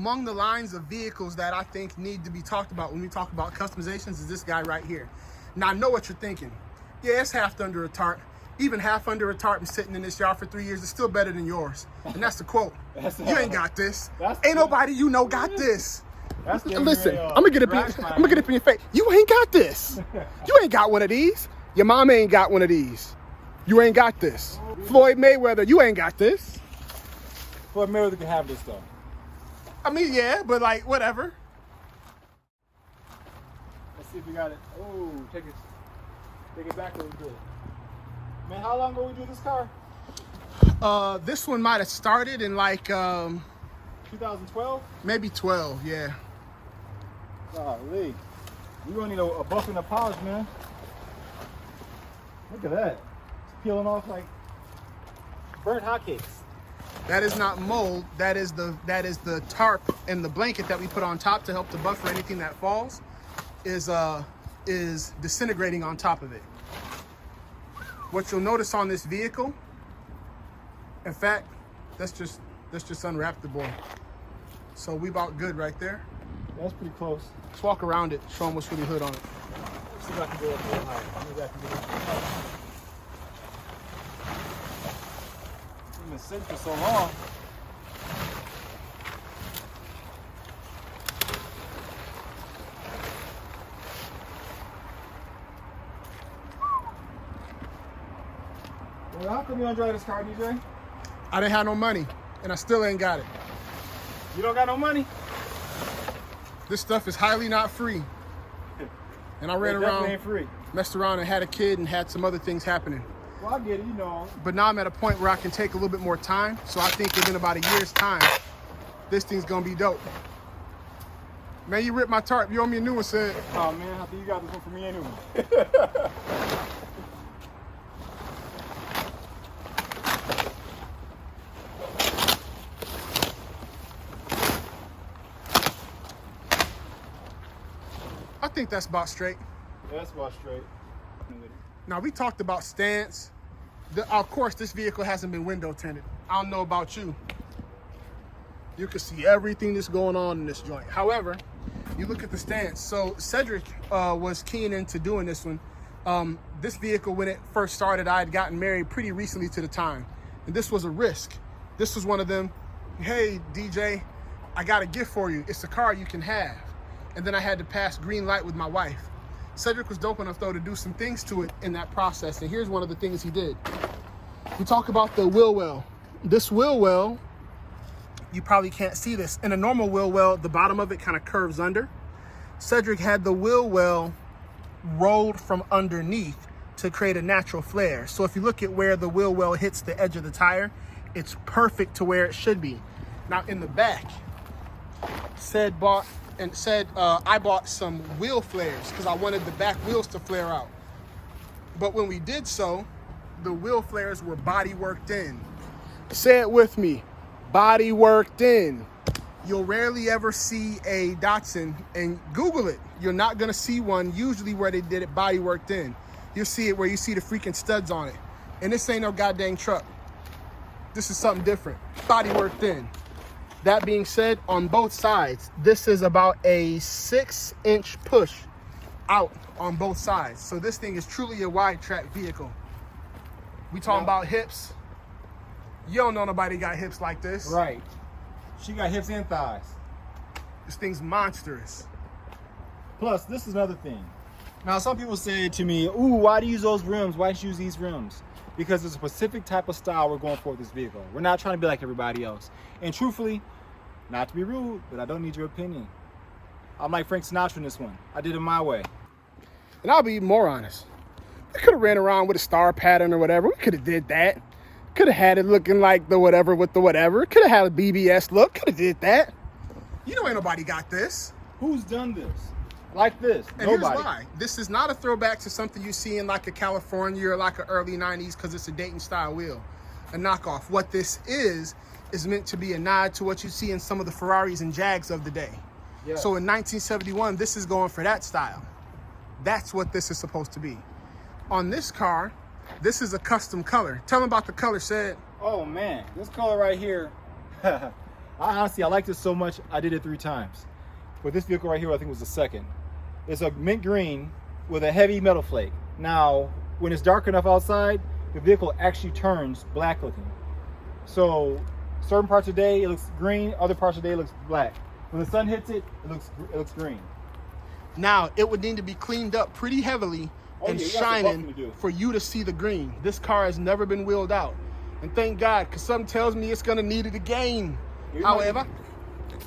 among the lines of vehicles that I think need to be talked about when we talk about customizations is this guy right here. Now, I know what you're thinking. Yeah, it's half under a tarp. Even half under a tarp and sitting in this yard for 3 years is still better than yours. And that's the quote. You ain't got this. Ain't nobody you know got this. Listen, I'm gonna get up in your face. You ain't got this. You ain't got one of these. Your mom ain't got one of these. You ain't got this. Floyd Mayweather, you ain't got this. Floyd Mayweather can have this though. I mean, yeah, but like, whatever. Let's see if we got it. Oh, take it back a little bit. Man, how long ago we do this car? This one might have started in like 2012? Maybe 12, yeah. Golly. We're gonna need a buff and a polish, man. Look at that. It's peeling off like burnt hotcakes. That is not mold. That is the tarp and the blanket that we put on top to help to buffer anything that falls is disintegrating on top of it. What you'll notice on this vehicle, in fact, let's just unwrap the board. So we about good right there. That's pretty close. Let's walk around it, show them what's really hood on it. Let's see if I can go up real high. Maybe I can get up real high. It's been sitting for so long. Well, how come you don't drive this car, DJ? I didn't have no money, and I still ain't got it. You don't got no money? This stuff is highly not free. And I ran around, ain't free. messed around and had a kid and had some other things happening. Well, I get it, you know. But now I'm at a point where I can take a little bit more time. So I think within about a year's time, this thing's gonna be dope. Man, you ripped my tarp. You owe me a new one, said. Oh man, I think you got this one for me anyway. I think that's about straight. Yeah, that's about straight. Now, we talked about stance. Of course, this vehicle hasn't been window tinted. I don't know about you. You can see everything that's going on in this joint. However, you look at the stance. So Cedric was keen into doing this one. This vehicle, when it first started, I had gotten married pretty recently to the time. And this was a risk. This was one of them, hey, DJ, I got a gift for you. It's a car you can have. And then I had to pass green light with my wife. Cedric was dope enough, though, to do some things to it in that process. And here's one of the things he did. We talk about the wheel well. This wheel well, you probably can't see this. In a normal wheel well, the bottom of it kind of curves under. Cedric had the wheel well rolled from underneath to create a natural flare. So if you look at where the wheel well hits the edge of the tire, it's perfect to where it should be. Now in the back, I bought some wheel flares because I wanted the back wheels to flare out. But when we did so, the wheel flares were body worked in. Say it with me, body worked in. You'll rarely ever see a Datsun, and Google it. You're not gonna see one usually where they did it body worked in. You'll see it where you see the freaking studs on it. And this ain't no goddamn truck. This is something different, body worked in. That being said, on both sides, this is about a 6-inch push out on both sides. So this thing is truly a wide track vehicle. We talking about hips. You don't know nobody got hips like this. Right. She got hips and thighs. This thing's monstrous. Plus, this is another thing. Now, some people say to me, ooh, why do you use those rims? Why don't you use these rims? Because there's a specific type of style we're going for with this vehicle. We're not trying to be like everybody else. And truthfully, not to be rude, but I don't need your opinion. I'm like Frank Sinatra in this one. I did it my way. And I'll be even more honest. We could have ran around with a star pattern or whatever. We could have did that. Could have had it looking like the whatever with the whatever. Could have had a BBS look. Could have did that. You know ain't nobody got this. Who's done this? Like this? And Nobody. here's why. This is not a throwback to something you see in like a California or like an early 90s because it's a Dayton style wheel. A knockoff. What this is meant to be a nod to what you see in some of the Ferraris and Jags of the day. Yeah. So in 1971, this is going for that style. That's what this is supposed to be. On this car, this is a custom color. Tell them about the color, Sid. Oh man, this color right here. Honestly, I liked it so much, I did it 3 times. But this vehicle right here, I think was the second. It's a mint green with a heavy metal flake. Now, when it's dark enough outside, the vehicle actually turns black looking. So certain parts of the day it looks green, other parts of the day it looks black. When the sun hits it, it looks green. Now, it would need to be cleaned up pretty heavily and shining for you to see the green. This car has never been wheeled out. And thank God, because something tells me it's going to need it again. However,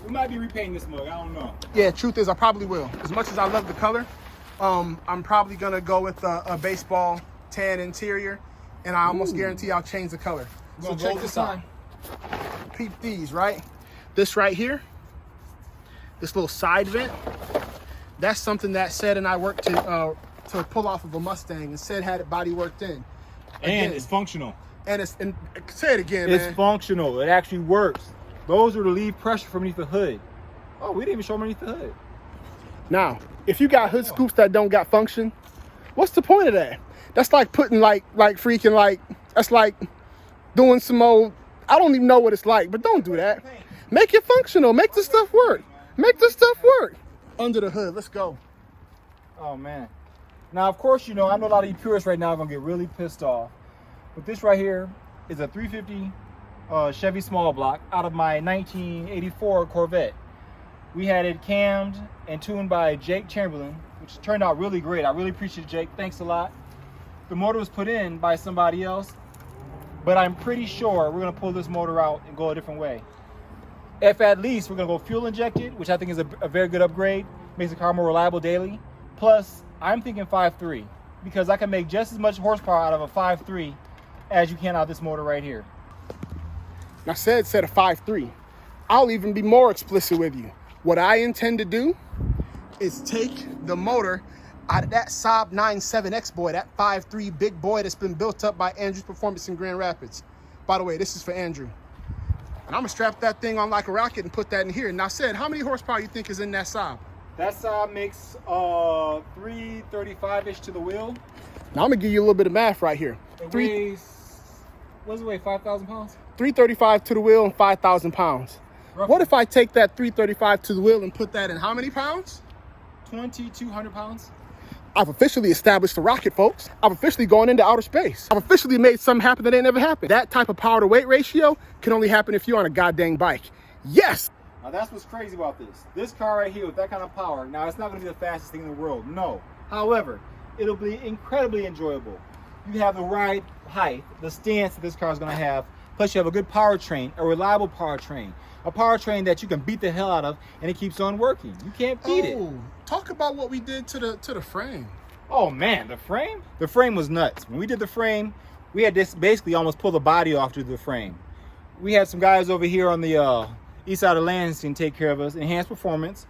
we might be repainting this mug. I don't know. Yeah, truth is, I probably will. As much as I love the color, I'm probably going to go with a baseball tan interior. And I almost guarantee I'll change the color. So check this out. Peep these, right? This right here, this little side vent, that's something that Said and I worked to pull off of a Mustang, and Said had it body worked in. Again, and it's functional. And say it again, man. It's functional. It actually works. Those are to relieve pressure from beneath the hood. Oh, we didn't even show them underneath the hood. Now, if you got hood scoops that don't got function, what's the point of that? That's like putting that's like doing some old, I don't even know what it's like, but don't do that. Make it functional. Make the stuff work. Make the stuff work. Under the hood, let's go. Oh man. Now, of course, I know a lot of you purists right now are gonna get really pissed off. But this right here is a 350 Chevy small block out of my 1984 Corvette. We had it cammed and tuned by Jake Chamberlain, which turned out really great. I really appreciate Jake. Thanks a lot. The motor was put in by somebody else, but I'm pretty sure we're gonna pull this motor out and go a different way. If at least we're gonna go fuel injected, which I think is a very good upgrade, makes the car more reliable daily. Plus, I'm thinking 5.3 because I can make just as much horsepower out of a 5.3 as you can out of this motor right here. Now, Said a 5.3. I'll even be more explicit with you. What I intend to do is take the motor out of that Saab 9.7X boy, that 5.3 big boy that's been built up by Andrew's Performance in Grand Rapids. By the way, this is for Andrew. And I'm gonna strap that thing on like a rocket and put that in here. Now, Said, how many horsepower you think is in that Saab? That Saab makes 335-ish to the wheel. Now, I'm gonna give you a little bit of math right here. It weighs, what does it weigh, 5,000 pounds? 335 to the wheel and 5,000 pounds. Roughly. What if I take that 335 to the wheel and put that in how many pounds? 2,200 pounds. I've officially established the rocket, folks. I've officially gone into outer space. I've officially made something happen that ain't never happened. That type of power to weight ratio can only happen if you're on a goddamn bike. Yes! Now that's what's crazy about this. This car right here with that kind of power, now it's not gonna be the fastest thing in the world, no. However, it'll be incredibly enjoyable. You have the ride height, the stance that this car is gonna have, plus you have a good powertrain, a reliable powertrain. A powertrain that you can beat the hell out of and it keeps on working. You can't beat it. Talk about what we did to the frame. Oh man, the frame? The frame was nuts. When we did the frame, we had this basically almost pull the body off to the frame. We had some guys over here on the east side of Lansing take care of us, enhanced performance.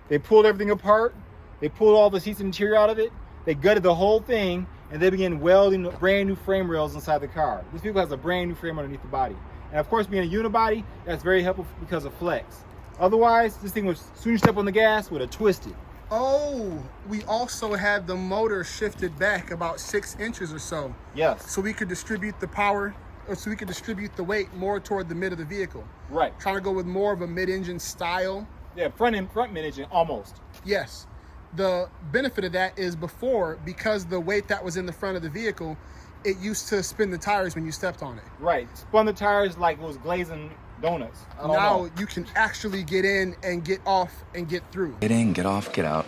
They pulled everything apart. They pulled all the seats and interior out of it. They gutted the whole thing and they began welding brand new frame rails inside the car. This vehicle has a brand new frame underneath the body. And of course, being a unibody, that's very helpful because of flex. Otherwise, this thing was, as soon as you step on the gas, would have twisted. Oh, we also had the motor shifted back about 6 inches or so. Yes. So we could distribute the power, or so we could distribute the weight more toward the mid of the vehicle. Right. Trying to go with more of a mid-engine style. Yeah, front mid-engine, almost. Yes. The benefit of that is before, because the weight that was in the front of the vehicle, it used to spin the tires when you stepped on it. Right. Spun the tires like it was glazing donuts. Now you can actually get in and get off and get through. Get in, get off, get out.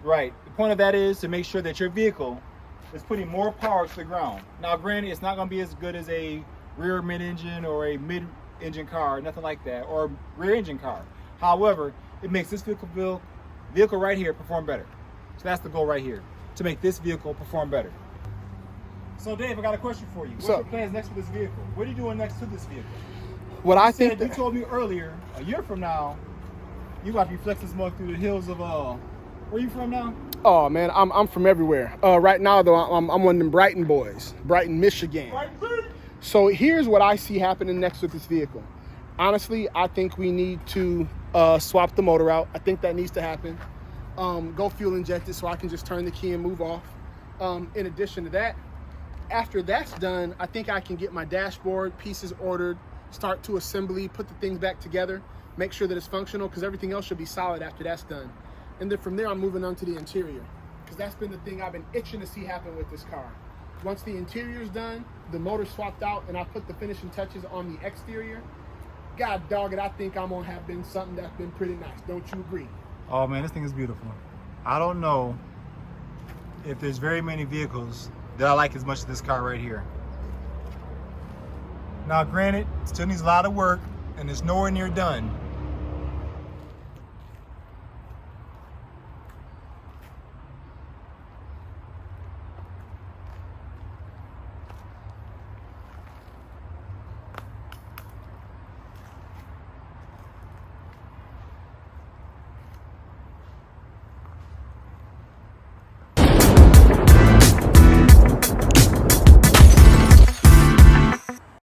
Right. The point of that is to make sure that your vehicle is putting more power to the ground. Now, granted, it's not going to be as good as a rear mid-engine or a mid-engine car, nothing like that, or a rear-engine car. However, it makes this vehicle right here perform better. So that's the goal right here, to make this vehicle perform better. So Dave, I got a question for you. What's your plans next for this vehicle? What are you doing next to this vehicle? What I think you told me earlier, a year from now, you about to be flexing smoke through the hills of where you from now? Oh man, I'm from everywhere. Right now though, I'm one of them Brighton boys, Brighton, Michigan. So here's what I see happening next with this vehicle. Honestly, I think we need to swap the motor out. I think that needs to happen. Go fuel injected so I can just turn the key and move off. In addition to that, after that's done, I think I can get my dashboard pieces ordered, start to assembly, put the things back together. make sure that it's functional, because everything else should be solid after that's done. And then from there, I'm moving on to the interior, because that's been the thing I've been itching to see happen with this car. Once the interior's done, the motor swapped out, and I put the finishing touches on the exterior, God dog it, I think I'm gonna have been something that's been pretty nice. Don't you agree? Oh man, this thing is beautiful. I don't know if there's very many vehicles that I like as much as this car right here. Now granted, it still needs a lot of work and it's nowhere near done,